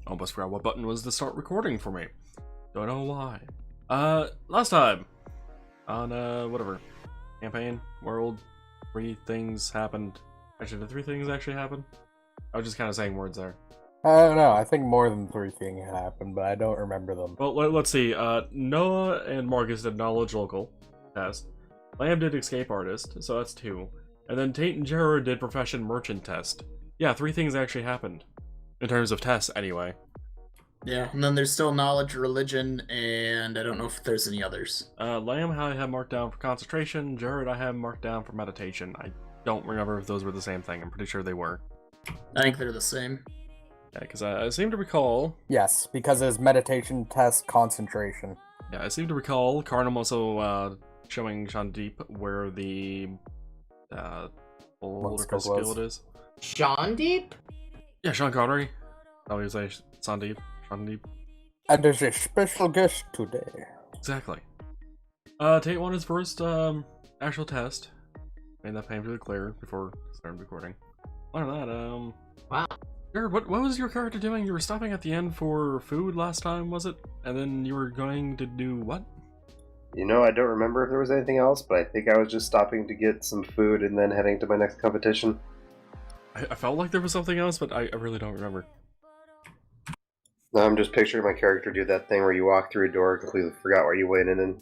almost forgot what button was to start recording for me. Don't know why. Last time on whatever campaign world, 3 things happened. Actually, did 3 things actually happen? I was just kind of saying words there. I don't know. I think more than 3 things happened, but I don't remember them. Well, let's see. Noah and Marcus did knowledge local test. Lamb did escape artist, so that's 2. And then Tate and Jared did profession merchant test. Yeah, 3 things actually happened. In terms of tests, anyway. Yeah, and then there's still knowledge, religion, and I don't know if there's any others. Lamb I have marked down for concentration. Jared I have marked down for meditation. I don't remember if those were the same thing. I'm pretty sure they were. I think they're the same. Yeah, because I seem to recall... Yes, because it's meditation, test, concentration. Yeah, I seem to recall Carnum also showing Shandeep where the political skill is. Shandeep? Yeah, Sean Connery. I would say Sandeep. Shandeep. And there's a special guest today. Exactly. Tate won his first actual test. Made that painfully clear before starting recording. Other than that, Wow. Jared, what was your character doing? You were stopping at the end for food last time, was it? And then you were going to do what? You know, I don't remember if there was anything else, but I think I was just stopping to get some food and then heading to my next competition. I felt like there was something else, but I really don't remember. Now I'm just picturing my character do that thing where you walk through a door and completely forgot where you went in and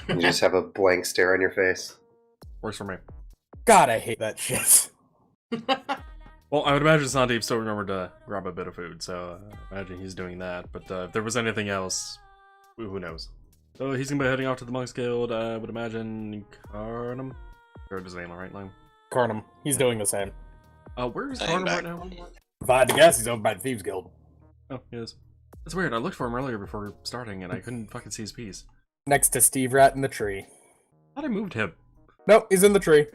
you just have a blank stare on your face. Works for me. God, I hate that shit. Well, I would imagine Sandeep still remembered to grab a bit of food, so I imagine he's doing that. But if there was anything else, who knows? So he's gonna be heading off to the Monks Guild. I would imagine Carnum. Or his name, right? Name. Carnum, he's doing the same. Where is Carnum right now? If I had to guess, he's over by the Thieves Guild. Oh, he is. That's weird. I looked for him earlier before starting, and I couldn't fucking see his piece. Next to Steve Rat in the tree. Thought I moved him. Nope, he's in the tree.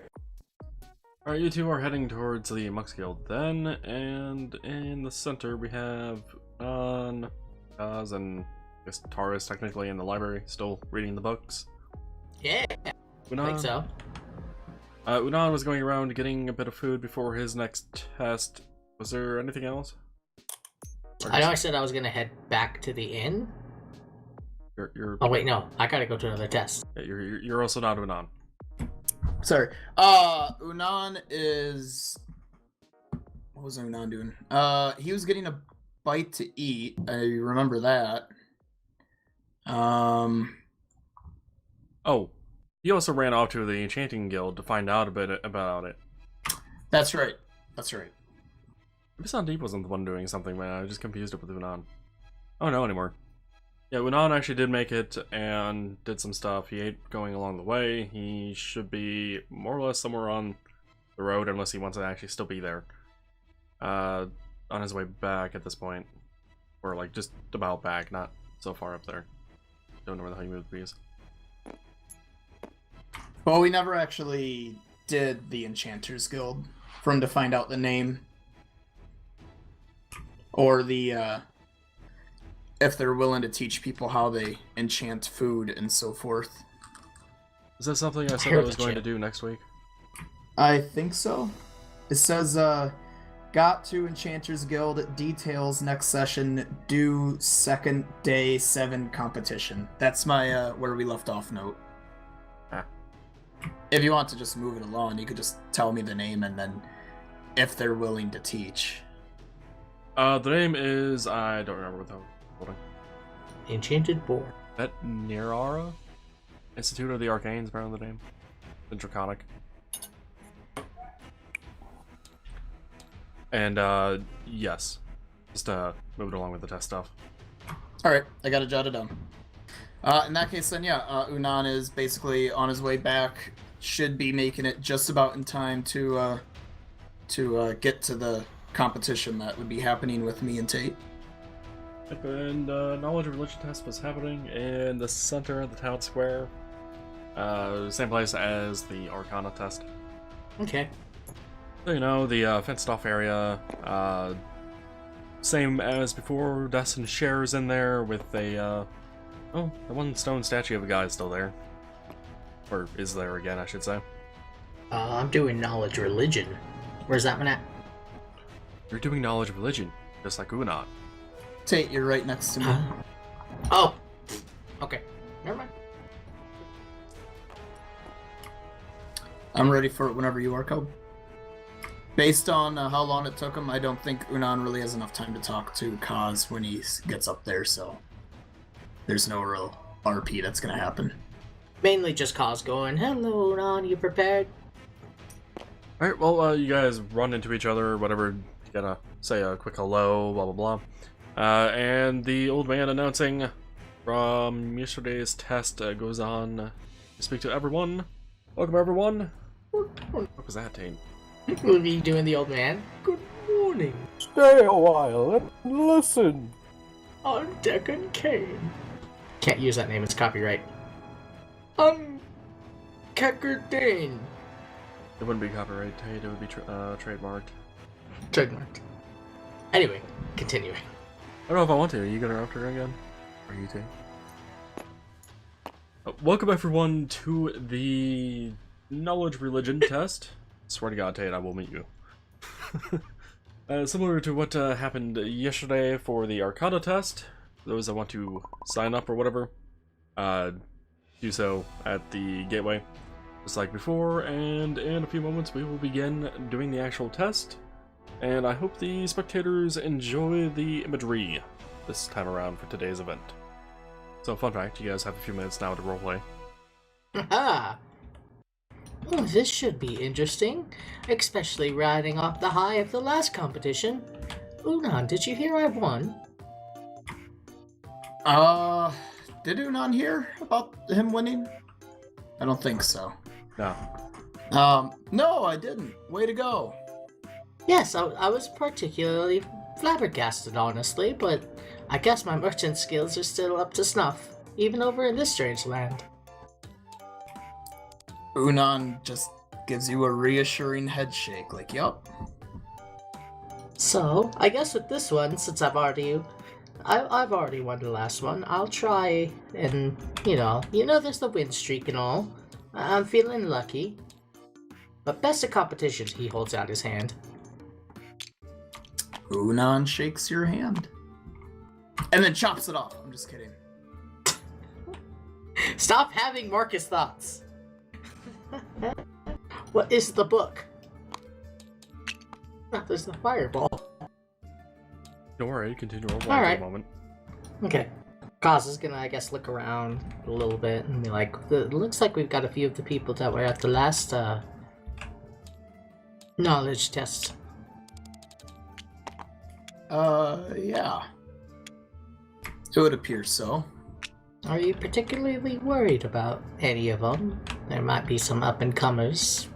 Alright, you two are heading towards the Monks Guild then, and in the center we have and I guess Tara's technically in the library, still reading the books. Yeah, I think so. Unan was going around getting a bit of food before his next test. Was there anything else? I know I said I was gonna head back to the inn. You're Oh wait, no, I gotta go to another test. yeah, you're also not Unan. Sorry. Unan is... What was Unan doing? He was getting a bite to eat. I remember that. Oh, he also ran off to the Enchanting Guild to find out a bit about it. That's right. That's right. Maybe Sandeep wasn't the one doing something, man. I just confused it with Unan. I don't know anymore. Yeah, Unan actually did make it and did some stuff. He ate going along the way. He should be more or less somewhere on the road, unless he wants to actually still be there. On his way back at this point. Or like just about back, not so far up there. Don't know where the hell he moved the bees. Well, we never actually did the Enchanters Guild for him to find out the name. Or the, if they're willing to teach people how they enchant food and so forth. Is that something I said I was going to do next week? I think so. It says, got to Enchanters Guild, details next session, due second day 7 competition. That's my, where we left off note. Ah. If you want to just move it along, you could just tell me the name and then if they're willing to teach. The name is... I don't remember what the... Hold on. Enchanted board. Vetnirara? Institute of the Arcanes, apparently the name. The Draconic. And, yes. Just, move it along with the test stuff. Alright, I got it jotted down. In that case, then, yeah, Unan is basically on his way back. Should be making it just about in time to get to the competition that would be happening with me and Tate. And, Knowledge of Religion test was happening in the center of the town square. Same place as the Arcana test. Okay. So, you know, the fenced off area, same as before, Destin shares in there with a, oh, the one stone statue of a guy is still there. Or is there again, I should say. I'm doing knowledge religion. Where's that one at? You're doing Knowledge of Religion, just like Unan. Tate, you're right next to me. Oh. Okay. Never mind. I'm ready for it whenever you are, Kobe. Based on how long it took him, I don't think Unan really has enough time to talk to Kaz when he gets up there, so there's no real RP that's gonna happen. Mainly just cause going, hello, Ron, you prepared? Alright, well, you guys run into each other, whatever, you gotta say a quick hello, blah blah blah. And the old man announcing from yesterday's test goes on to speak to everyone. Welcome everyone. What was that, Tate? Will be doing the old man. Good morning. Stay a while and listen. I'm Deccan Kane. Can't use that name, it's copyright. I'm Kecker Dane. It wouldn't be copyright, Tate, it would be trademarked. Trademarked. Anyway, continuing. I don't know if I want to. Are you gonna interrupt her again? Or you, Tate? Welcome everyone to the knowledge religion test. Swear to God, Tate, I will meet you. Similar to what happened yesterday for the Arcana test, those that want to sign up or whatever, do so at the gateway, just like before, and in a few moments we will begin doing the actual test, and I hope the spectators enjoy the imagery this time around for today's event. So, fun fact, you guys have a few minutes now to roleplay. Aha! Oh, this should be interesting, especially riding off the high of the last competition. Unan, did you hear I won? Did Unan hear about him winning? I don't think so. No. No, I didn't. Way to go. Yes, I was particularly flabbergasted, honestly, but I guess my merchant skills are still up to snuff, even over in this strange land. Unan just gives you a reassuring head shake, like, yup. So, I guess with this one, since I've already won the last one, I'll try and, you know, there's the win streak and all. I'm feeling lucky. But best of competition, he holds out his hand. Unan shakes your hand. And then chops it off. I'm just kidding. Stop having Marcus thoughts. What is the book? Oh, there's the fireball. Don't worry, continue roleplay All for right. a moment. Okay. Kaz is gonna, I guess, look around a little bit and be like, it looks like we've got a few of the people that were at the last knowledge test. Yeah. It would appear so. Are you particularly worried about any of them? There might be some up-and-comers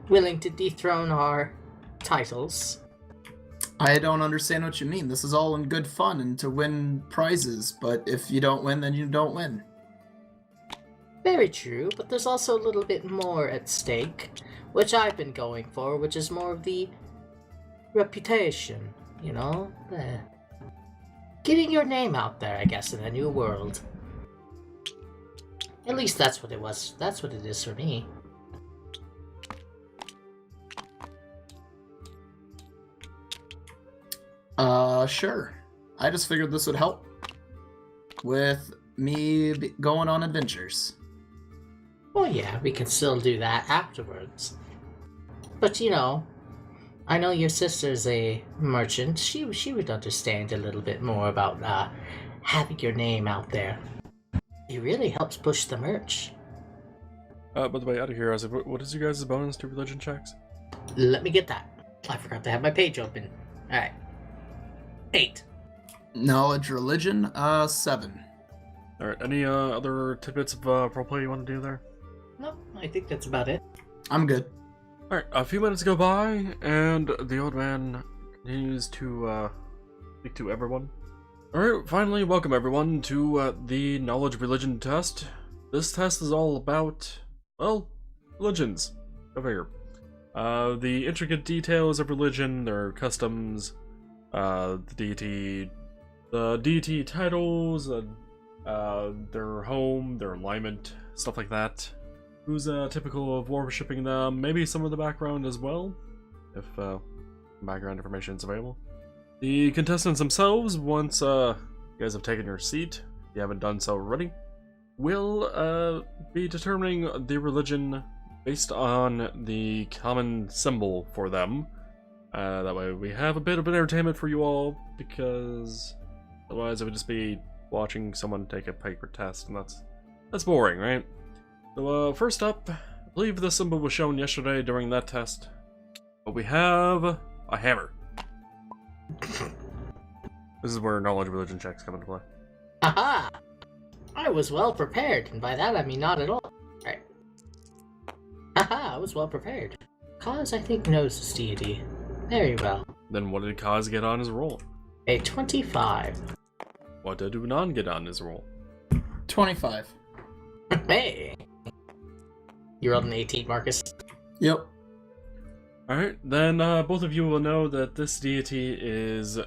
willing to dethrone our titles. I don't understand what you mean. This is all in good fun and to win prizes, but if you don't win, then you don't win. Very true, but there's also a little bit more at stake, which I've been going for, which is more of the reputation, you know? Getting your name out there, I guess, in a new world. At least that's what it was. That's what it is for me. Sure. I just figured this would help with me going on adventures. Well, yeah, we can still do that afterwards. But, you know, I know your sister's a merchant. She would understand a little bit more about having your name out there. It really helps push the merch. By the way, out of curiosity, what is your guys' bonus to religion checks? Let me get that. I forgot to have my page open. Alright. 8. Knowledge religion, 7. Alright, any other tidbits of roleplay you want to do there? No, I think that's about it. I'm good. Alright, a few minutes go by, and the old man continues to speak to everyone. Alright, finally, welcome everyone to the knowledge religion test. This test is all about, well, religions. Over here. The intricate details of religion, their customs, the deity titles, their home, their alignment, stuff like that. Who's typical of worshipping them, maybe some of the background as well, if background information is available. The contestants themselves, once you guys have taken your seat, if you haven't done so already, will be determining the religion based on the common symbol for them. That way we have a bit of entertainment for you all, because otherwise it would just be watching someone take a paper test, and that's boring, right? So first up, I believe the symbol was shown yesterday during that test, but we have a hammer. This is where knowledge religion checks come into play. Haha! I was well prepared, and by that I mean not at all. Right. Haha, I was well prepared. Kaz, I think, knows this deity. Very well. Then what did Kaz get on his roll? A 25. What did Unan get on his roll? 25. Hey! You rolled an 18, Marcus. Yep. Alright, then both of you will know that this deity is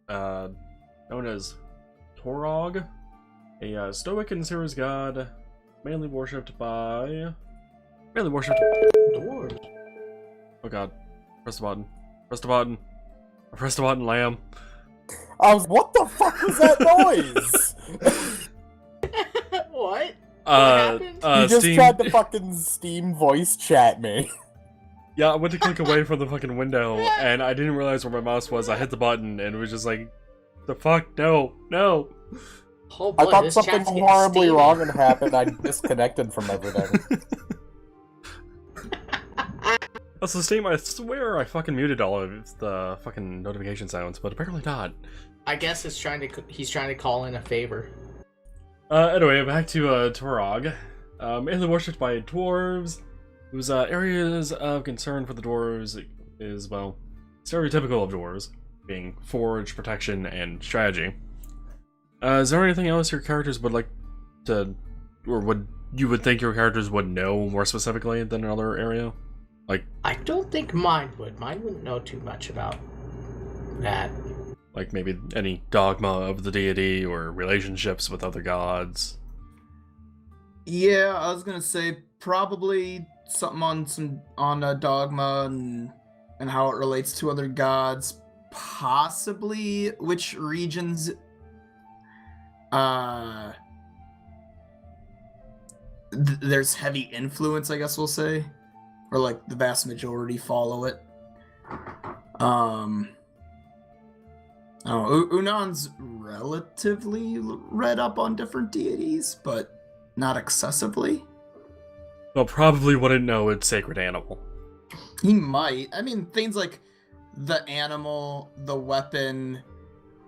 known as Torog, a stoic and serious god, mainly worshipped by... Dwarves. Oh god. Press the button. Press the button. Press the button, lamb. What the fuck was that noise? What? What happened? You just Steam... tried to fucking Steam voice chat me. Yeah, I went to click away from the fucking window, and I didn't realize where my mouse was. I hit the button, and it was just like, the fuck? No, no. Oh boy, I thought this something chat's getting horribly steamy. wrong had happened. I disconnected from everything. Also, Steam, I swear I fucking muted all of the fucking notification sounds, but apparently not. I guess he's trying to call in a favor. Anyway, back to Torog. Mainly worshipped by dwarves, whose areas of concern for the dwarves is, well, stereotypical of dwarves, being forge, protection, and strategy. Is there anything else your characters would like to, or you would think your characters would know more specifically than another area? Like, I don't think mine would. Mine wouldn't know too much about that. like maybe any dogma of the deity or relationships with other gods. Yeah, I was gonna say probably something on a dogma and how it relates to other gods. Possibly which regions there's heavy influence, I guess we'll say, or like the vast majority follow it. Unan's relatively read up on different deities, but not excessively. Well, probably wouldn't know it's sacred animal. He might. I mean, things like the animal, the weapon.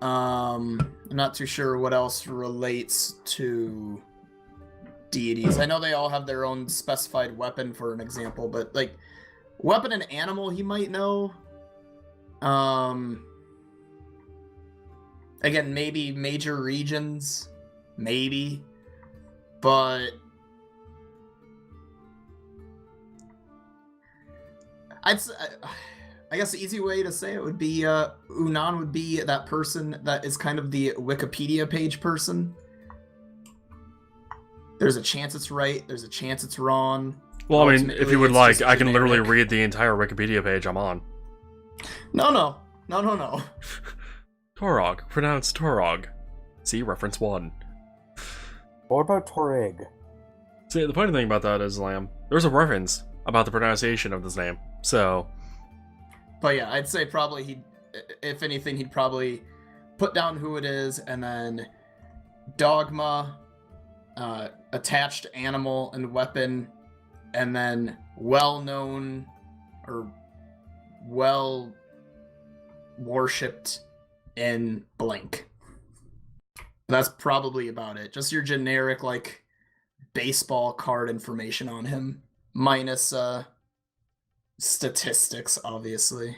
I'm not too sure what else relates to deities. I know they all have their own specified weapon, for an example, but like weapon and animal, he might know. Again, maybe major regions, maybe, but I guess the easy way to say it would be Unan would be that person that is kind of the Wikipedia page person. There's a chance it's right, there's a chance it's wrong. Well, I mean, if Ultimately, you would it's like, just I can literally generic. read the entire Wikipedia page I'm on. No. Torog, pronounced Torog. See reference 1. What about Torig? See, the funny thing about that is, Lamb, there's a reference about the pronunciation of this name, so... But yeah, I'd say probably if anything, he'd probably put down who it is, and then dogma, attached animal and weapon, and then well-known or well-worshipped in blank. That's probably about it. Just your generic, like, baseball card information on him, minus statistics, obviously.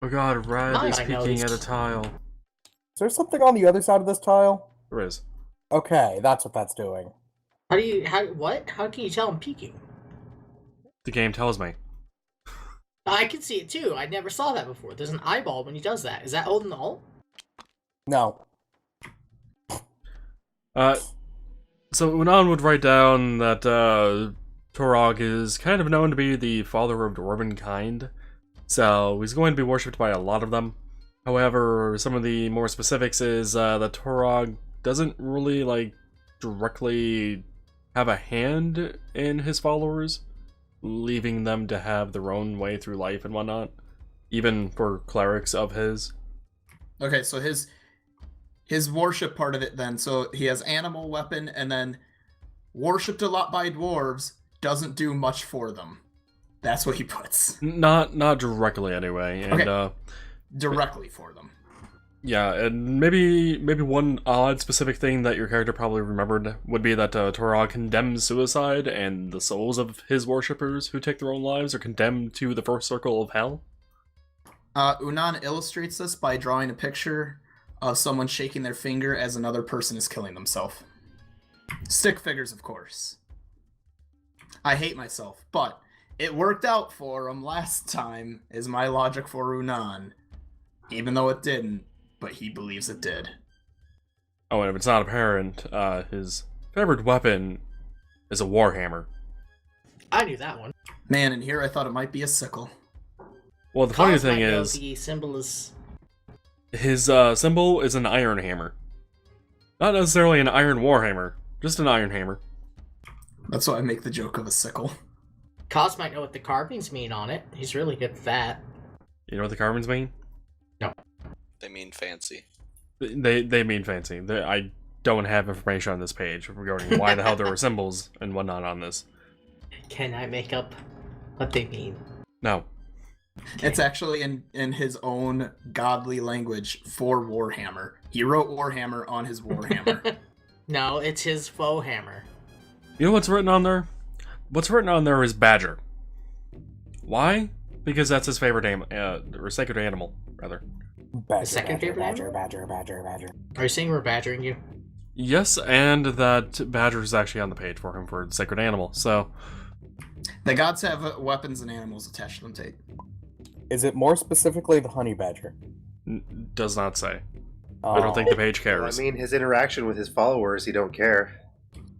Oh god, Red is I know peeking these- at a tile. Is there something on the other side of this tile? There is. Okay, that's what that's doing. How can you tell I'm peeking? The game tells me. I can see it too. I never saw that before. There's an eyeball when he does that. Is that holding the alt? No. So Unan would write down that Torog is kind of known to be the father of dwarven kind, So he's going to be worshipped by a lot of them. However, some of the more specifics is that Torog doesn't really like directly have a hand in his followers, leaving them to have their own way through life and whatnot, even for clerics of his. Okay, so his worship part of it then, so he has animal weapon and then worshipped a lot by dwarves, doesn't do much for them. That's what he puts. Not directly anyway. And Okay. Directly for them. yeah, and maybe one odd specific thing that your character probably remembered would be that Torog condemns suicide, and the souls of his worshippers who take their own lives are condemned to the first circle of hell. Unan illustrates this by drawing a picture of someone shaking their finger as another person is killing themselves. Stick figures, of course. I hate myself, but it worked out for him last time, is my logic for Unan. Even though it didn't, but he believes it did. Oh, and if it's not apparent, his favorite weapon is a warhammer. I knew that one. Man, in here I thought it might be a sickle. Well, the funny Cause thing might know is, the symbol is his symbol is an iron hammer. Not necessarily an iron warhammer, just an iron hammer. That's why I make the joke of a sickle. Cos might know what the carvings mean on it. He's really good at that. You know what the carvings mean? They mean fancy. They mean fancy. I don't have information on this page regarding why the hell there were symbols and whatnot on this. Can I make up what they mean? No. It's actually in his own godly language for Warhammer. He wrote Warhammer on his Warhammer. No, it's his faux hammer. You know what's written on there? What's written on there is badger. Why? Because that's his favorite or sacred animal, rather. Badger, second badger, favorite badger, animal? badger. Are you saying we're badgering you? Yes, and that badger is actually on the page for him for the sacred animal. So The gods have weapons and animals attached to them, Tate. Is it more specifically the honey badger? does not say. I don't think the page Well, cares. I mean, his interaction with his followers, he don't care.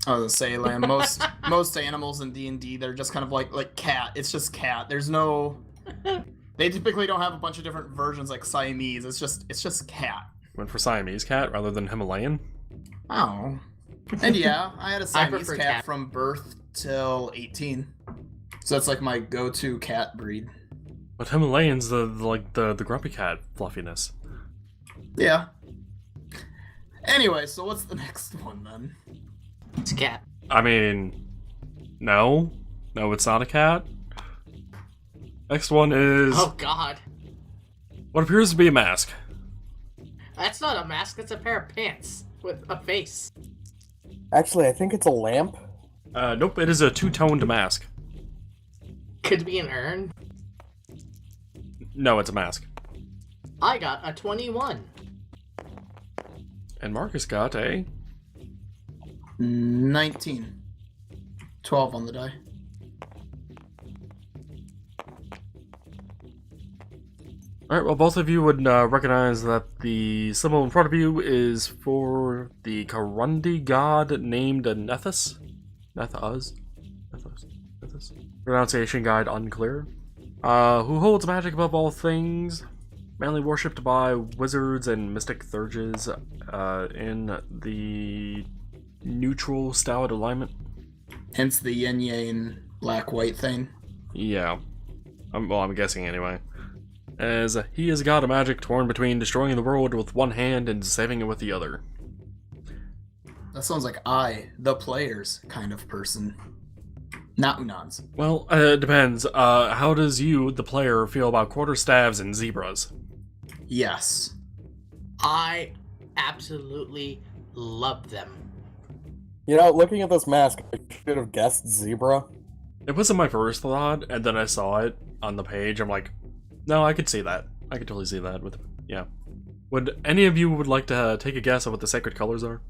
I was gonna say, Lamb, most animals in D&D, they're just kind of like cat. It's just cat. There's no... They typically don't have a bunch of different versions like Siamese. It's just cat. Went for Siamese cat rather than Himalayan. Oh. And yeah, I had a Siamese prefer cat cat. from birth till 18. So that's like my go-to cat breed. But Himalayan's the grumpy cat fluffiness. Yeah. Anyway, so what's the next one then? It's a cat. I mean, no, it's not a cat. Next one is Oh god. what appears to be a mask. That's not a mask, it's a pair of pants with a face. Actually, I think it's a lamp. Nope, it is a two-toned mask. Could be an urn. No, it's a mask. I got a 21. And Marcus got a 19. 12 on the die. Alright, well, both of you would recognize that the symbol in front of you is for the Karundi god named Nethys. Nethys? Pronunciation guide unclear. Who holds magic above all things, mainly worshipped by wizards and mystic thurges in the neutral styled alignment. Hence the yin-yang black-white thing. Yeah. I'm guessing anyway. As he is a god of magic torn between destroying the world with one hand and saving it with the other. That sounds like the player's kind of person. Not Unan's. Well, it depends. How does you, the player, feel about quarterstaffs and zebras? Yes. I absolutely love them. You know, looking at this mask, I should have guessed zebra. It wasn't my first thought, and then I saw it on the page. I'm like, no, I could see that. I could totally see that. Yeah. Would any of you would like to take a guess at what the sacred colors are?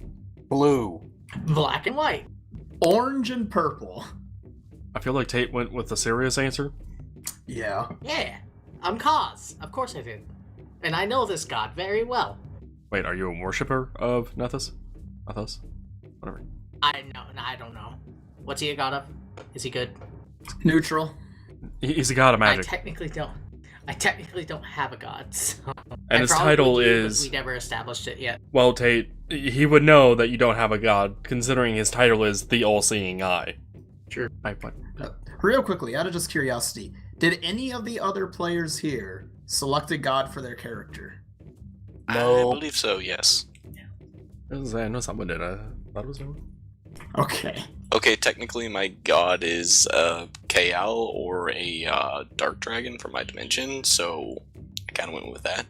Blue. Black and white. Orange and purple. I feel like Tate went with the serious answer. Yeah. Yeah. I'm Kaz. Of course I did. And I know this god very well. Wait, are you a worshipper of Nethys? Nethys? Whatever. I don't know. What's he a god of? Is he good? Neutral. He's a god of magic. I technically don't. I technically don't have a god, so... And I his probably title do, but is... we never established it yet. Well, Tate, he would know that you don't have a god, considering his title is the All-Seeing Eye. Sure. Real quickly, out of just curiosity, did any of the other players here select a god for their character? No. I believe so, yes. I know someone did. I thought it was no. Okay. Okay, technically my god is a Kal or a dark dragon from my dimension, so I kind of went with that.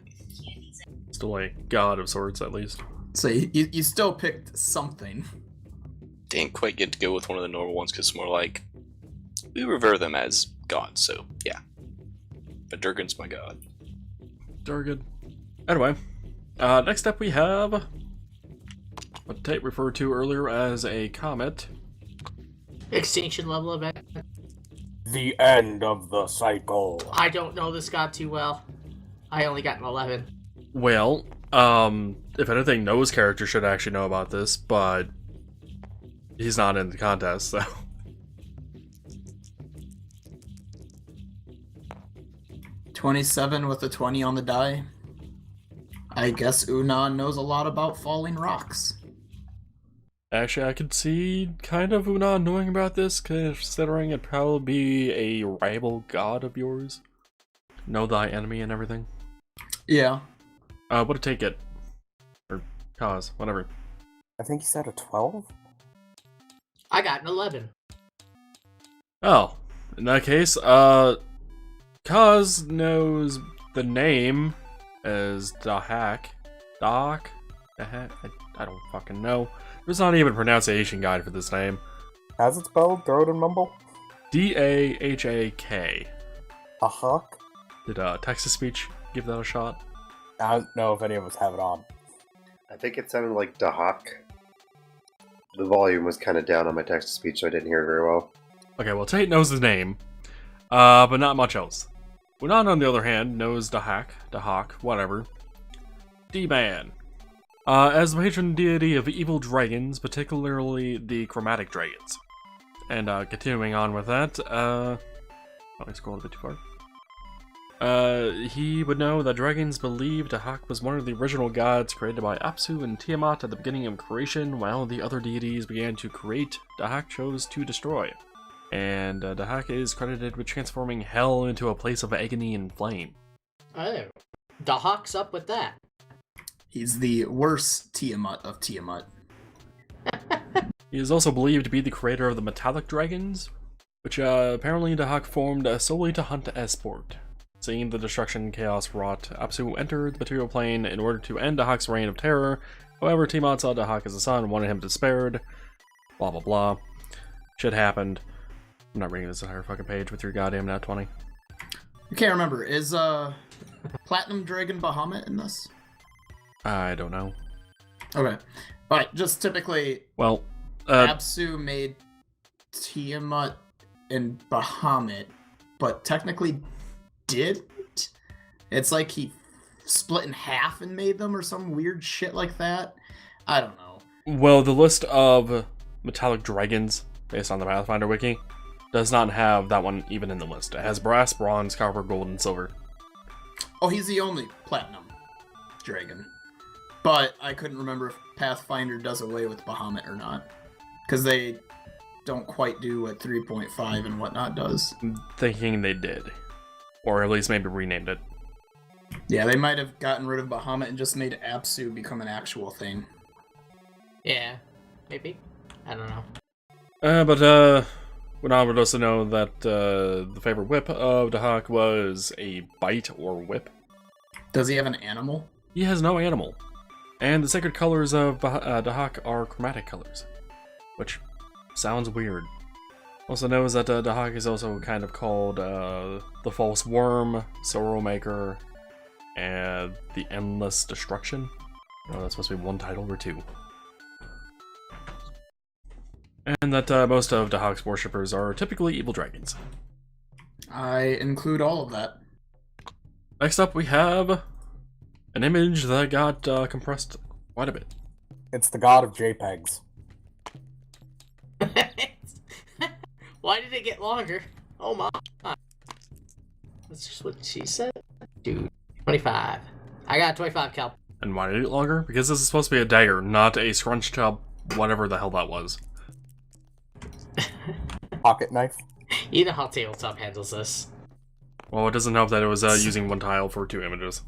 Still a god of sorts, at least. So you still picked something. Didn't quite get to go with one of the normal ones because it's more like we revere them as gods, so yeah. But Durgan's my god. Durgan. Anyway, next up we have what Tate referred to earlier as a comet. Extinction level event. The end of the cycle. I don't know this god too well. I only got an 11. Well, if anything, Noah's character should actually know about this, but he's not in the contest, so. 27 with a 20 on the die. I guess Unan knows a lot about falling rocks. Actually, I could see kind of Unan knowing about this, considering it'd probably be a rival god of yours. Know thy enemy and everything. Yeah. What did Tate get? Or cause, whatever. I think he said a 12? I got an 11. Oh, in that case, Kaz knows the name as Dahak. Dahak? Dahak? I don't fucking know. There's not even a pronunciation guide for this name. How's it spelled? Throw it in mumble? D-A-H-A-K. A hawk? Did text-to-speech give that a shot? I don't know if any of us have it on. I think it sounded like Dahak. The volume was kind of down on my text-to-speech, so I didn't hear it very well. Okay, well, Tate knows his name, but not much else. Unan, on the other hand, knows Dahak, whatever. D-Man. As the patron deity of evil dragons, particularly the chromatic dragons. And continuing on with that, oh, I scrolled a bit too far. He would know that dragons believed Dahak was one of the original gods created by Apsu and Tiamat at the beginning of creation, while the other deities began to create, Dahak chose to destroy. And Dahak is credited with transforming hell into a place of agony and flame. Oh, Dahak's up with that. He's the worst Tiamat of Tiamat. He is also believed to be the creator of the metallic dragons, which apparently Dahak formed solely to hunt as sport. Seeing the destruction chaos wrought, Apsu entered the material plane in order to end Dahak's reign of terror. However, Tiamat saw Dahak as a son and wanted him spared. Blah blah blah. Shit happened. I'm not reading this entire fucking page with your goddamn nat 20. I can't remember. Is Platinum Dragon Bahamut in this? I don't know. Okay. Alright, just typically Well, Apsu made Tiamat and Bahamut, but technically didn't? It's like he split in half and made them or some weird shit like that? I don't know. well, the list of metallic dragons, based on the Pathfinder wiki, does not have that one even in the list. It has brass, bronze, copper, gold, and silver. Oh, he's the only Platinum Dragon. But I couldn't remember if Pathfinder does away with Bahamut or not. Because they don't quite do what 3.5 and whatnot does. I'm thinking they did. Or at least maybe renamed it. Yeah, they might have gotten rid of Bahamut and just made Apsu become an actual thing. Yeah, maybe. I don't know. But I would also know that the favorite whip of Dahak was a bite or whip. Does he have an animal? He has no animal. And the sacred colors of Dahak are chromatic colors. Which sounds weird. Also knows that Dahak is also kind of called the False Worm, Sorrow Maker, and the Endless Destruction. Oh, that's supposed to be one title or two. And that most of Dahak's worshippers are typically evil dragons. I include all of that. Next up we have an image that got compressed quite a bit. It's the god of JPEGs. Why did it get longer? Oh my. That's just what she said. Dude, 25. I got 25, Cal. And why did it longer? Because this is supposed to be a dagger, not a scrunched up whatever the hell that was. Pocket knife. You know how tabletop handles this. Well, it doesn't help that it was using one tile for 2 images.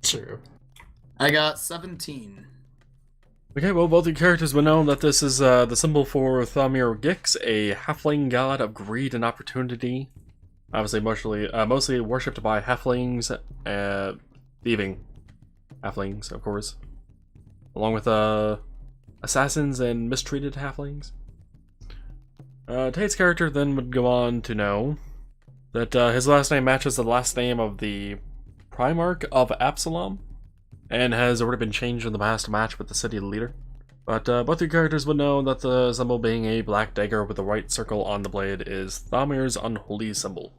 True. I got 17. Okay, well, both the characters will know that this is the symbol for Thamir Gix, a halfling god of greed and opportunity. Obviously, mostly worshipped by halflings, thieving halflings, of course. Along with assassins and mistreated halflings. Tate's character then would go on to know that his last name matches the last name of the Primarch of Absalom, and has already been changed in the past to match with the city leader. But both your characters would know that the symbol being a black dagger with a white circle on the blade is Thamir's unholy symbol.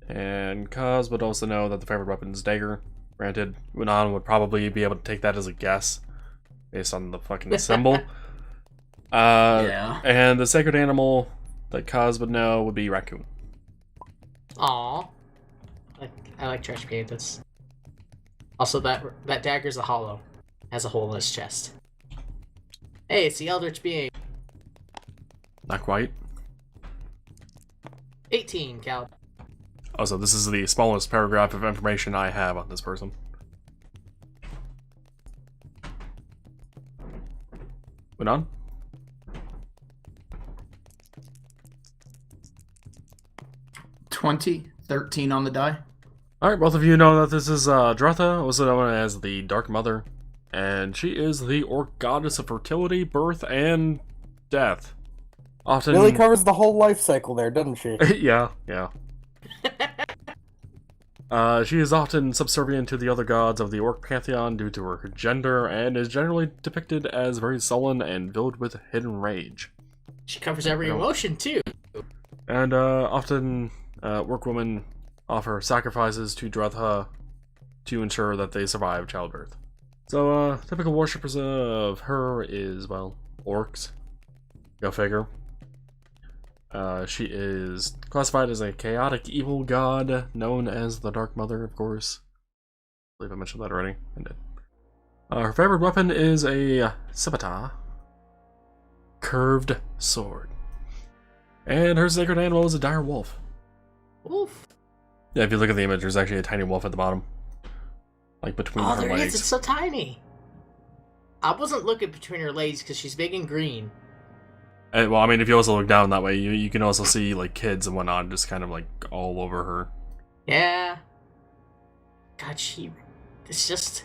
And Kaz would also know that the favorite weapon is dagger. Granted, Unan would probably be able to take that as a guess, based on the fucking symbol. Yeah. And the sacred animal that Kaz would know would be raccoon. Aw. I like trash creators. Also, that dagger's a hollow. Has a hole in its chest. Hey, it's the Eldritch Being. Not quite. 18, Cal. Also, this is the smallest paragraph of information I have on this person. Unan? $13 on the die. Alright, both of you know that this is Dretha, also known as the Dark Mother. And she is the orc goddess of fertility, birth, and death. Often... Really covers the whole life cycle there, doesn't she? yeah. She is often subservient to the other gods of the orc pantheon due to her gender, and is generally depicted as very sullen and filled with hidden rage. She covers every emotion, too. And often, orc women offer sacrifices to Dretha to ensure that they survive childbirth. So, typical worshippers of her is, well, orcs. Go figure. She is classified as a chaotic evil god, known as the Dark Mother, of course. I believe I mentioned that already. I did. Her favorite weapon is a scimitar, curved sword. And her sacred animal is a dire wolf. Wolf. Yeah, if you look at the image, there's actually a tiny wolf at the bottom. Like between her there legs. is. It's so tiny. I wasn't looking between her legs because she's big and green. And, well, I mean, if you also look down that way, you can also see, like, kids and whatnot just kind of, like, all over her. Yeah. God, it's just...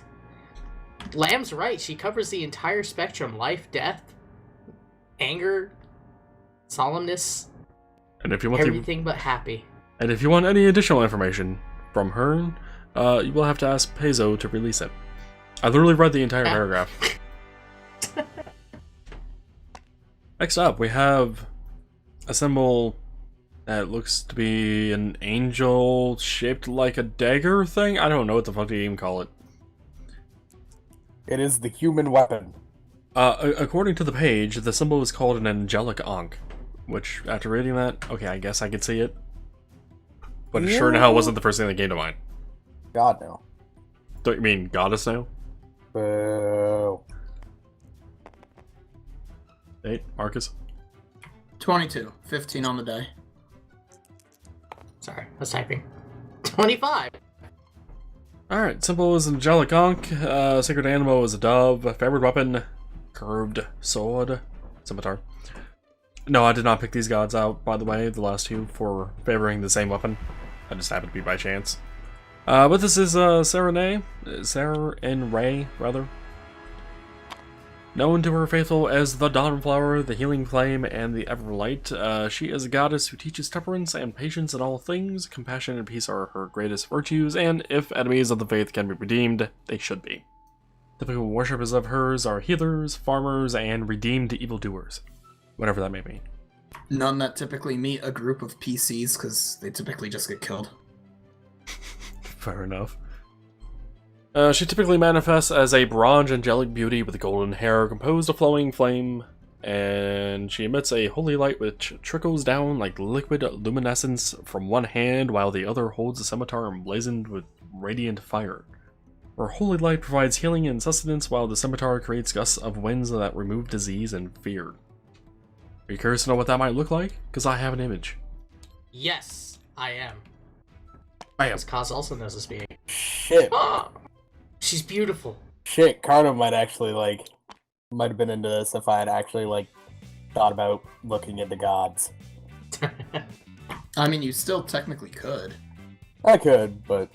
Lamb's right. She covers the entire spectrum. Life, death, anger, solemnness, And if you want everything but happy. And if you want any additional information from her, you will have to ask Paizo to release it. I literally read the entire paragraph. Next up, we have a symbol that looks to be an angel shaped like a dagger thing? I don't know what the fuck do you even call it. It is the human weapon. According to the page, the symbol is called an angelic ankh. Which, after reading that, okay, I guess I could see it. But it sure in hell wasn't the first thing that came to mind. God, no. Don't you mean goddess now? Boo. Nate? Marcus? 22. 15 on the die. Sorry, I was typing. 25. Alright, symbol is angelic ankh. Sacred animal is a dove. Favorite weapon, curved sword. Scimitar. No, I did not pick these gods out, by the way, the last two, for favoring the same weapon. I just happened to be by chance. But this is Sarah and Ray, rather. Known to her faithful as the Dawnflower, the Healing Flame, and the Everlight, she is a goddess who teaches temperance and patience in all things. Compassion and peace are her greatest virtues, and if enemies of the faith can be redeemed, they should be. Typical worshippers of hers are healers, farmers, and redeemed evildoers. Whatever that may mean. None that typically meet a group of PCs, because they typically just get killed. Fair enough. She typically manifests as a bronze angelic beauty with golden hair composed of flowing flame and she emits a holy light which trickles down like liquid luminescence from one hand while the other holds a scimitar emblazoned with radiant fire. Her holy light provides healing and sustenance while the scimitar creates gusts of winds that remove disease and fear. Are you curious to know what that might look like? Because I have an image. Yes, I am. I am. Because Kaz also knows this being. Shit. She's beautiful. Shit, Carter might have been into this if I had actually, thought about looking into gods. I mean, you still technically could. I could, but...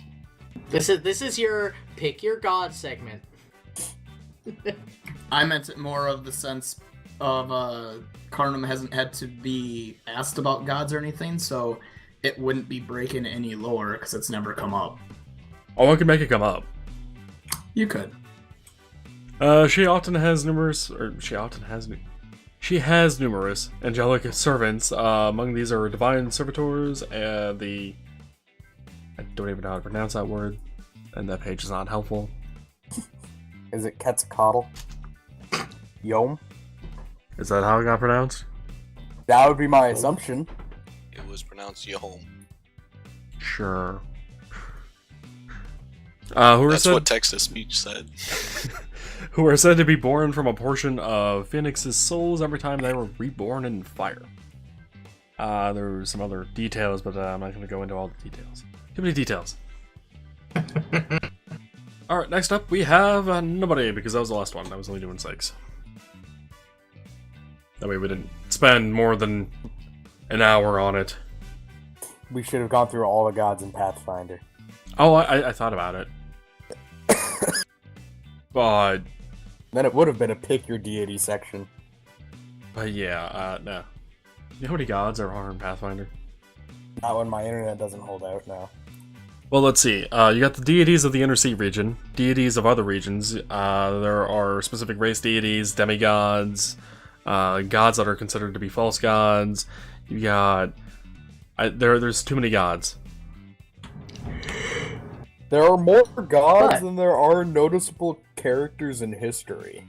This is your pick your god segment. I meant it more of the sense of Carnum hasn't had to be asked about gods or anything, so it wouldn't be breaking any lore because it's never come up. Oh, I could make it come up. You could. She has numerous angelic servants. Among these are divine servitors, I don't even know how to pronounce that word, and that page is not helpful. Is it Quetzalcoatl? Yom? Is that how it got pronounced? That would be my assumption. It was pronounced Yahom. Sure. That's what text-to-speech said. Who are said to be born from a portion of Phoenix's souls every time they were reborn in fire. There were some other details, but I'm not going to go into all the details. Too many details. Alright, next up we have nobody, because that was the last one. I was only doing 6. That way we didn't spend more than an hour on it. We should have gone through all the gods in Pathfinder. Oh, I thought about it. But Then it would have been a pick your deity section. Yeah, no. You know how many gods there are in Pathfinder? Not when my internet doesn't hold out now. Well, let's see. You got the deities of the Inner Sea region, deities of other regions. There are specific race deities, demigods, gods that are considered to be false gods. You got... there's too many gods. There are more gods than there are noticeable characters in history.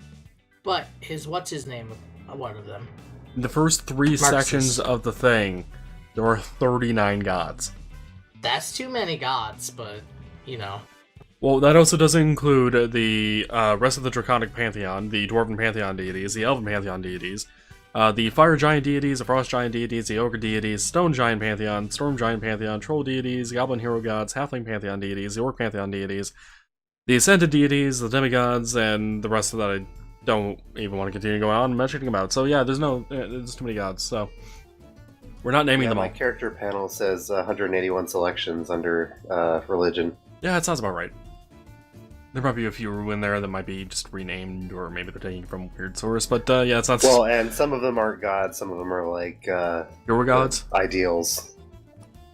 But what's his name? One of them. In the first 3 sections of the thing, there are 39 gods. That's too many gods, but, Well, that also doesn't include the rest of the Draconic Pantheon, the Dwarven Pantheon deities, the Elven Pantheon deities, the Fire Giant deities, the Frost Giant deities, the Ogre deities, Stone Giant Pantheon, Storm Giant Pantheon, Troll deities, Goblin Hero gods, Halfling Pantheon deities, the Orc Pantheon deities, the Ascended deities, the demigods, and the rest of that I don't even want to continue going on mentioning about. So yeah, there's too many gods, so we're not naming them all. My character panel says 181 selections under religion. Yeah, that sounds about right. There might be a few in there that might be just renamed, or maybe they're taking from a weird source, but yeah, it's not... Well, and some of them aren't gods, some of them are like... Your gods? Ideals.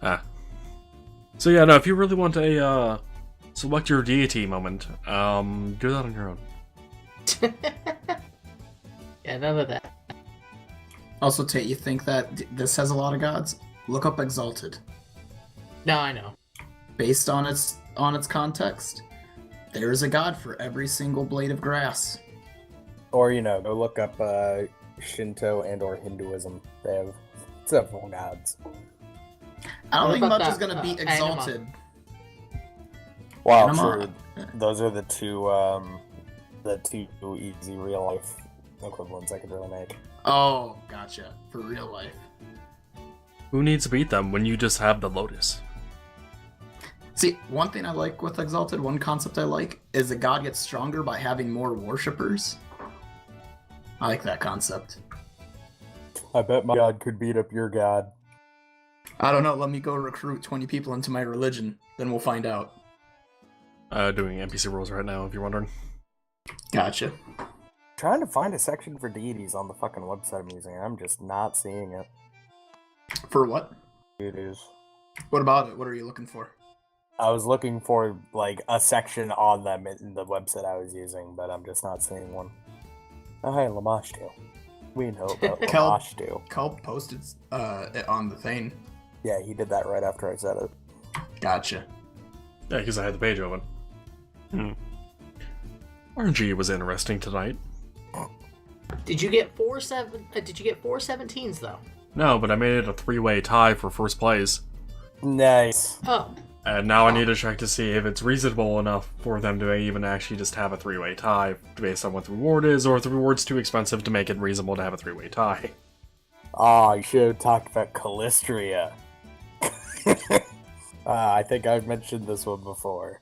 So yeah, no, if you really want a select your deity moment, do that on your own. Yeah, none of that. Also, Tate, you think that this has a lot of gods? Look up Exalted. No, I know. Based on its context, there is a god for every single blade of grass. Or, go look up Shinto and or Hinduism. They have several gods. I don't What think about much is that, going to beat Anima? Exalted. Wow, Anima. those are the two easy real life equivalents I could really make. Oh, gotcha. For real life. Who needs to beat them when you just have the Lotus? See, one thing I like with Exalted, one concept I like, is the god gets stronger by having more worshippers. I like that concept. I bet my god could beat up your god. I don't know, let me go recruit 20 people into my religion, then we'll find out. Doing NPC roles right now, if you're wondering. Gotcha. Trying to find a section for deities on the fucking website I'm using, and I'm just not seeing it. For what? It is. What about it? What are you looking for? I was looking for, a section on them in the website I was using, but I'm just not seeing one. Oh, hey, Lamashtu. We know about Lamashtu. Kelp posted it on the thing. Yeah, he did that right after I said it. Gotcha. Yeah, because I had the page open. RNG was interesting tonight. Did you get 4 17s though? No, but I made it a 3-way tie for first place. Nice. Oh. And now I need to check to see if it's reasonable enough for them to even actually just have a 3-way tie based on what the reward is, or if the reward's too expensive to make it reasonable to have a 3-way tie. Oh, you should have talked about Callistria. I think I've mentioned this one before.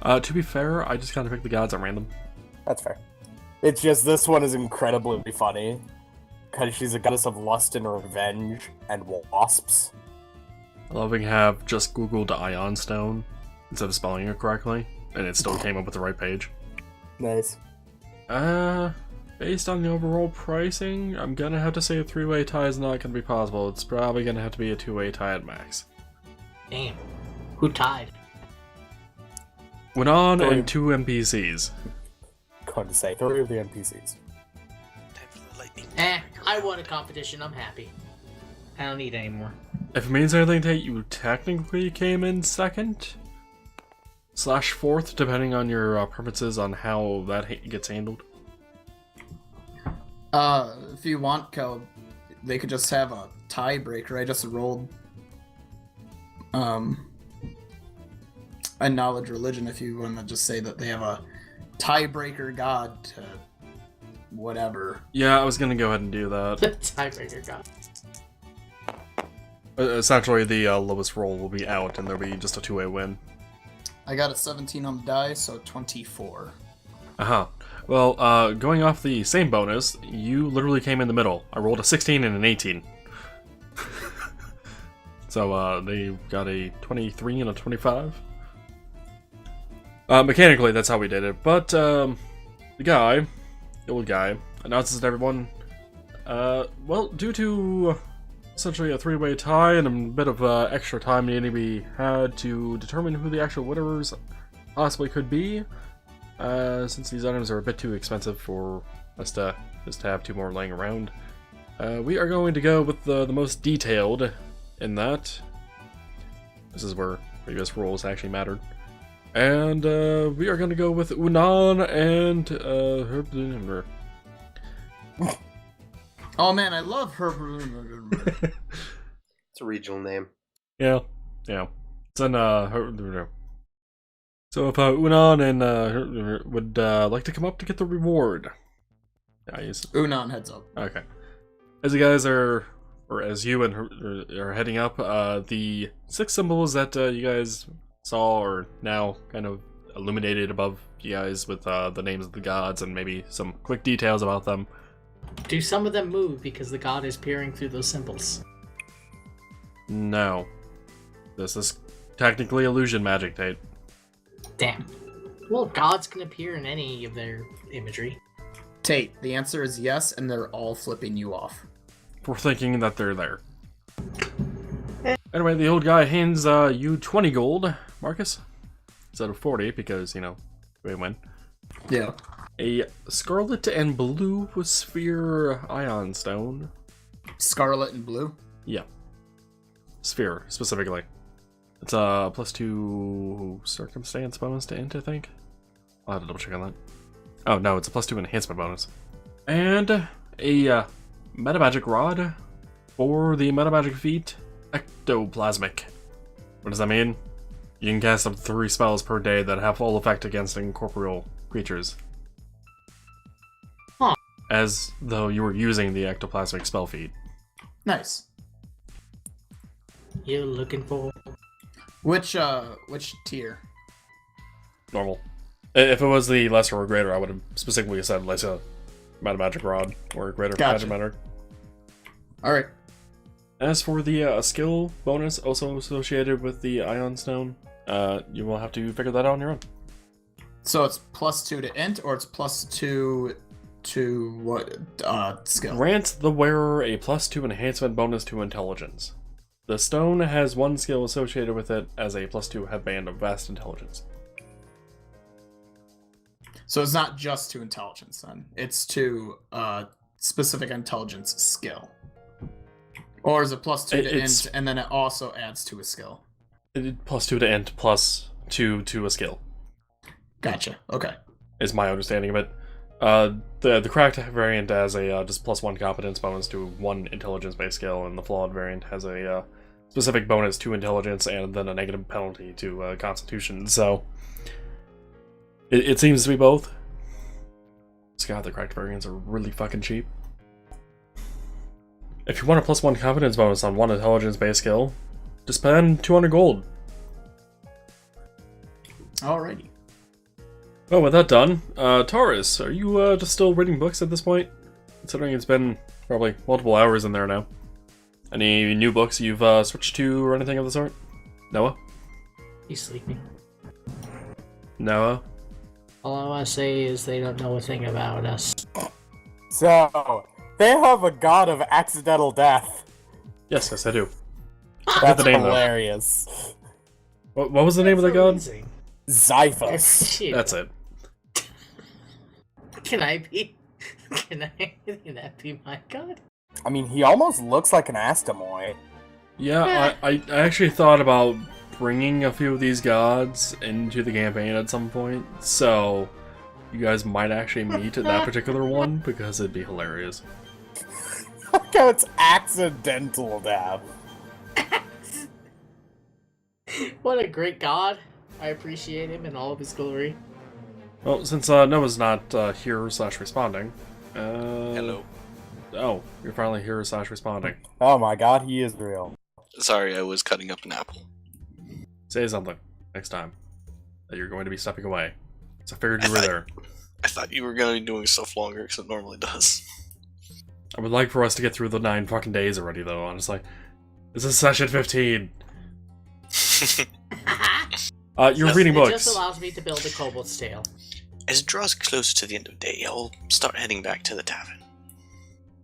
To be fair, I just gotta pick the gods at random. That's fair. It's just this one is incredibly funny. Because she's a goddess of lust and revenge and wasps. I love we have just Googled Ion Stone instead of spelling it correctly, and it still came up with the right page. Nice. Based on the overall pricing, I'm gonna have to say a 3-way tie is not gonna be possible. It's probably gonna have to be a 2-way tie at max. Damn. Who tied? Went on and 2 NPCs. Going to say 3 of the NPCs. I won a competition. I'm happy. I don't need any more. If it means anything, Tate, you technically came in second / 4th, depending on your preferences on how that gets handled. If you want, Kel, they could just have a tiebreaker. I just rolled a knowledge religion if you want to just say that they have a tiebreaker god to whatever. Yeah, I was gonna go ahead and do that. Tiebreaker god. Essentially, the lowest roll will be out, and there'll be just a 2-way win. I got a 17 on the die, so 24. Uh-huh. Well, going off the same bonus, you literally came in the middle. I rolled a 16 and an 18. So, they got a 23 and a 25. Mechanically, that's how we did it. But, the old guy, announces to everyone, well, due to essentially a 3-way tie and a bit of extra time needing to be had to determine who the actual winners possibly could be, since these items are a bit too expensive for us to just have 2 more laying around, we are going to go with the most detailed in that. This is where previous rules actually mattered. And we are going to go with Unan and Herb. Oh man, I love her. It's a regional name. Yeah. It's in So if Unan and would like to come up to get the reward. Yeah, Unan heads up. Okay. As you guys are, or as you and her are heading up, the 6 symbols that you guys saw are now kind of illuminated above you guys with the names of the gods and maybe some quick details about them. Do some of them move because the god is peering through those symbols? No. This is technically illusion magic, Tate. Damn. Well, gods can appear in any of their imagery. Tate, the answer is yes, and they're all flipping you off. For thinking that they're there. Anyway, the old guy hands you 20 gold, Marcus. Instead of 40, because, you know, we win. Yeah. A scarlet and blue sphere ion stone. Scarlet and blue? Yeah. Sphere, specifically. It's a +2 circumstance bonus to int, I think. I'll have to double check on that. Oh, no, it's a +2 enhancement bonus. And a metamagic rod for the metamagic feat, ectoplasmic. What does that mean? You can cast up to 3 spells per day that have full effect against incorporeal creatures. Huh. As though you were using the ectoplasmic spell feat. Nice. You looking for? Which tier? Normal. If it was the lesser or greater, I would have specifically said lesser metamagic rod or greater Gotcha. magic. Alright. As for the skill bonus also associated with the ion stone, you will have to figure that out on your own. So it's +2 to int, or it's +2 to what skill? Grant the wearer a +2 enhancement bonus to intelligence. The stone has 1 skill associated with it as a +2 headband of vast intelligence. So it's not just to intelligence then. It's to specific intelligence skill. Or is it +2 to int, and then it also adds to a skill? +2 to int, +2 to a skill. Gotcha. Okay. Is my understanding of it. The cracked variant has a just +1 competence bonus to 1 intelligence-based skill, and the flawed variant has a specific bonus to intelligence and then a negative penalty to constitution. So it seems to be both. God, the cracked variants are really fucking cheap. If you want a +1 competence bonus on 1 intelligence-based skill, just spend 200 gold. Alrighty. Well, with that done, Taurus, are you just still reading books at this point? Considering it's been probably multiple hours in there now. Any new books you've switched to or anything of the sort? Noah? He's sleeping. Noah? All I want to say is they don't know a thing about us. So, they have a god of accidental death. Yes, I do. That's the name, though. hilarious. What was the name of the god? Amazing. Zyphus. Shit. That's it. Can that be my god? I mean, he almost looks like an Astamoy. Yeah, I actually thought about bringing a few of these gods into the campaign at some point, so you guys might actually meet at that particular one, because it'd be hilarious. Look how it's accidental death. What a great god. I appreciate him in all of his glory. Well, since Noah's not here/responding, Hello. Oh, you're finally here/responding. Oh my god, he is real. Sorry, I was cutting up an apple. Say something next time that you're going to be stepping away. So I figured you were there. I thought you were going to be doing stuff longer, because it normally does. I would like for us to get through the 9 fucking days already, though, honestly. This is session 15. You're reading It books. just allows me to build a kobold's tail. As it draws closer to the end of the day, I'll start heading back to the tavern.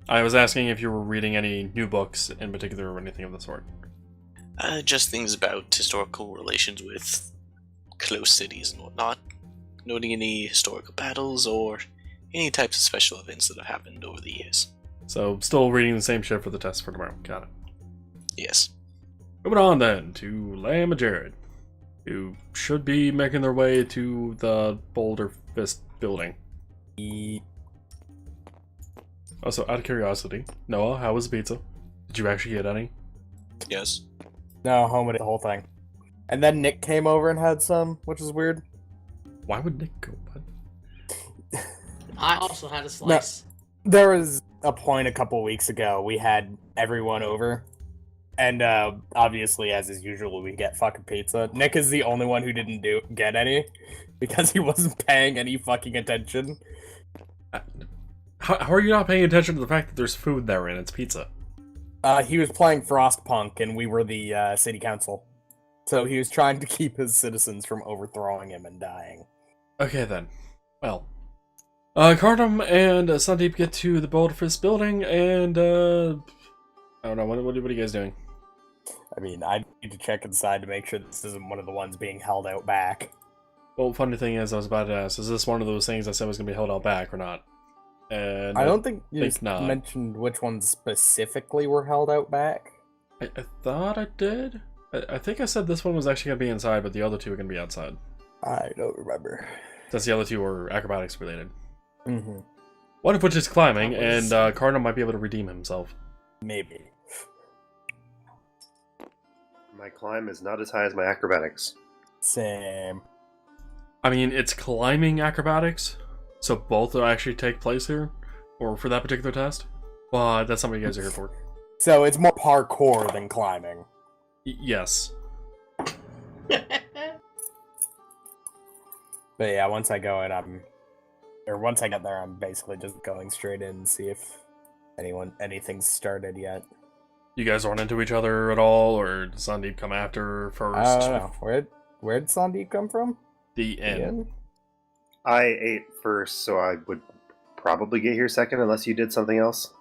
I was asking if you were reading any new books in particular or anything of the sort. Just things about historical relations with close cities and whatnot. Noting any historical battles or any types of special events that have happened over the years. So, still reading the same shit for the test for tomorrow. Got it. Yes. Moving on then to Lamb and Jared, who should be making their way to the Boulder Fist building. Also, out of curiosity, Noah, how was the pizza? Did you actually get any? Yes. No, home with the whole thing. And then Nick came over and had some, which is weird. Why would Nick go, bud? I also had a slice. There was a point a couple weeks ago, we had everyone over. And obviously, as is usual, we get fucking pizza. Nick is the only one who didn't get any, because he wasn't paying any fucking attention. How are you not paying attention to the fact that there's food there and it's pizza? He was playing Frostpunk, and we were the city council. So he was trying to keep his citizens from overthrowing him and dying. Okay then. Well. Cardum and Sandeep get to the Boulder Fist building, and I don't know, what are you guys doing? I mean, I need to check inside to make sure this isn't one of the ones being held out back. Well, funny thing is, I was about to ask, is this one of those things I said was going to be held out back or not? And I don't think you not. mentioned which ones specifically were held out back. I thought I did. I think I said this one was actually going to be inside, but the other two are going to be outside. I don't remember. Since the other two are acrobatics related. Mm-hmm. One of which is climbing, and Cardinal might be able to redeem himself. Maybe. My climb is not as high as my acrobatics. Same. I mean, it's climbing acrobatics, so both will actually take place here, or for that particular test. But that's something you guys are here for. So it's more parkour than climbing. Yes. But yeah, once I go in, once I get there, I'm basically just going straight in and see if anything's started yet. You guys run into each other at all, or does Sandeep come after first? I don't know. Where did Sandeep come from? The inn. I ate first, so I would probably get here second unless you did something else.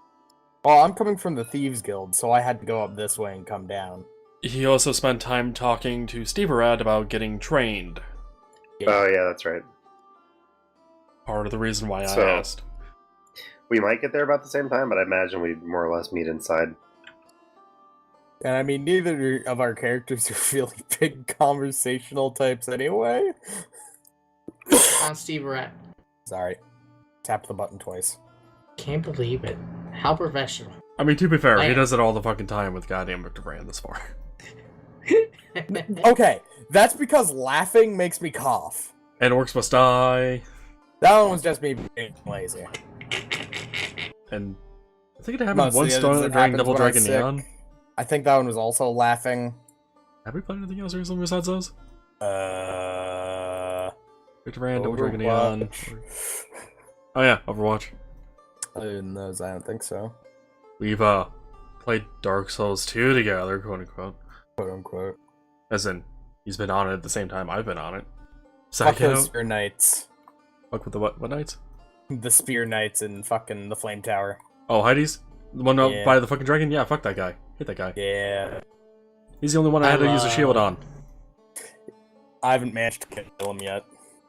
Well, I'm coming from the Thieves Guild, so I had to go up this way and come down. He also spent time talking to Steve Arad about getting trained. Oh, yeah, that's right. Part of the reason why I So- asked. We might get there about the same time, but I imagine we'd more or less meet inside. And I mean, neither of our characters are really big conversational types anyway. On Steve Rat. Sorry. Tap the button twice. Can't believe it. How professional. I mean, to be fair, he Man. does it all the fucking time with goddamn Victor Brand this far. Okay, that's because laughing makes me cough. And Orcs Must Die. That one was just me being lazy. And I think it happened Mostly once it during happens Double when I'm Dragon sick. Neon. I think that one was also laughing. Have we played anything else recently besides those? Victor Brand, Double Dragon Neon. Overwatch. Oh yeah, Overwatch. Other than those, I don't think so. We've played Dark Souls 2 together, quote unquote. Quote unquote. As in, he's been on it at the same time I've been on it. Fuck Psycho. those Spear Knights. Fuck with the what knights? The Spear Knights and fucking the Flame Tower. Oh, Heidi's? The one up Yeah. by the fucking dragon? Yeah, fuck that guy. Hate that guy. Yeah. He's the only one I had to use a shield love- on. I haven't managed to kill him yet.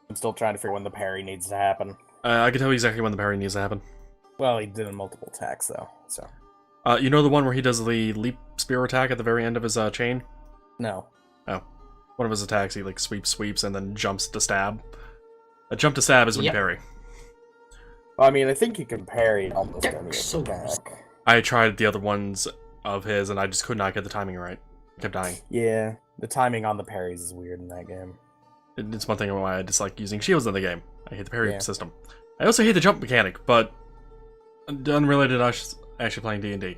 I'm still trying to figure when the parry needs to happen. I can tell you exactly when the parry needs to happen. Well, he did multiple attacks though, so You know the one where he does the leap spear attack at the very end of his chain? no. Oh. One of his attacks, he like sweeps, and then jumps to stab. A jump to stab is when Yep. you parry. Well, I mean, I think you can parry almost Dark any Souls. attack. I tried the other ones of his, and I just could not get the timing right. I kept dying. Yeah, the timing on the parries is weird in that game. It's one thing why I dislike using shields in the game. I hate the parry Yeah. system. I also hate the jump mechanic, but unrelated to us actually playing D&D.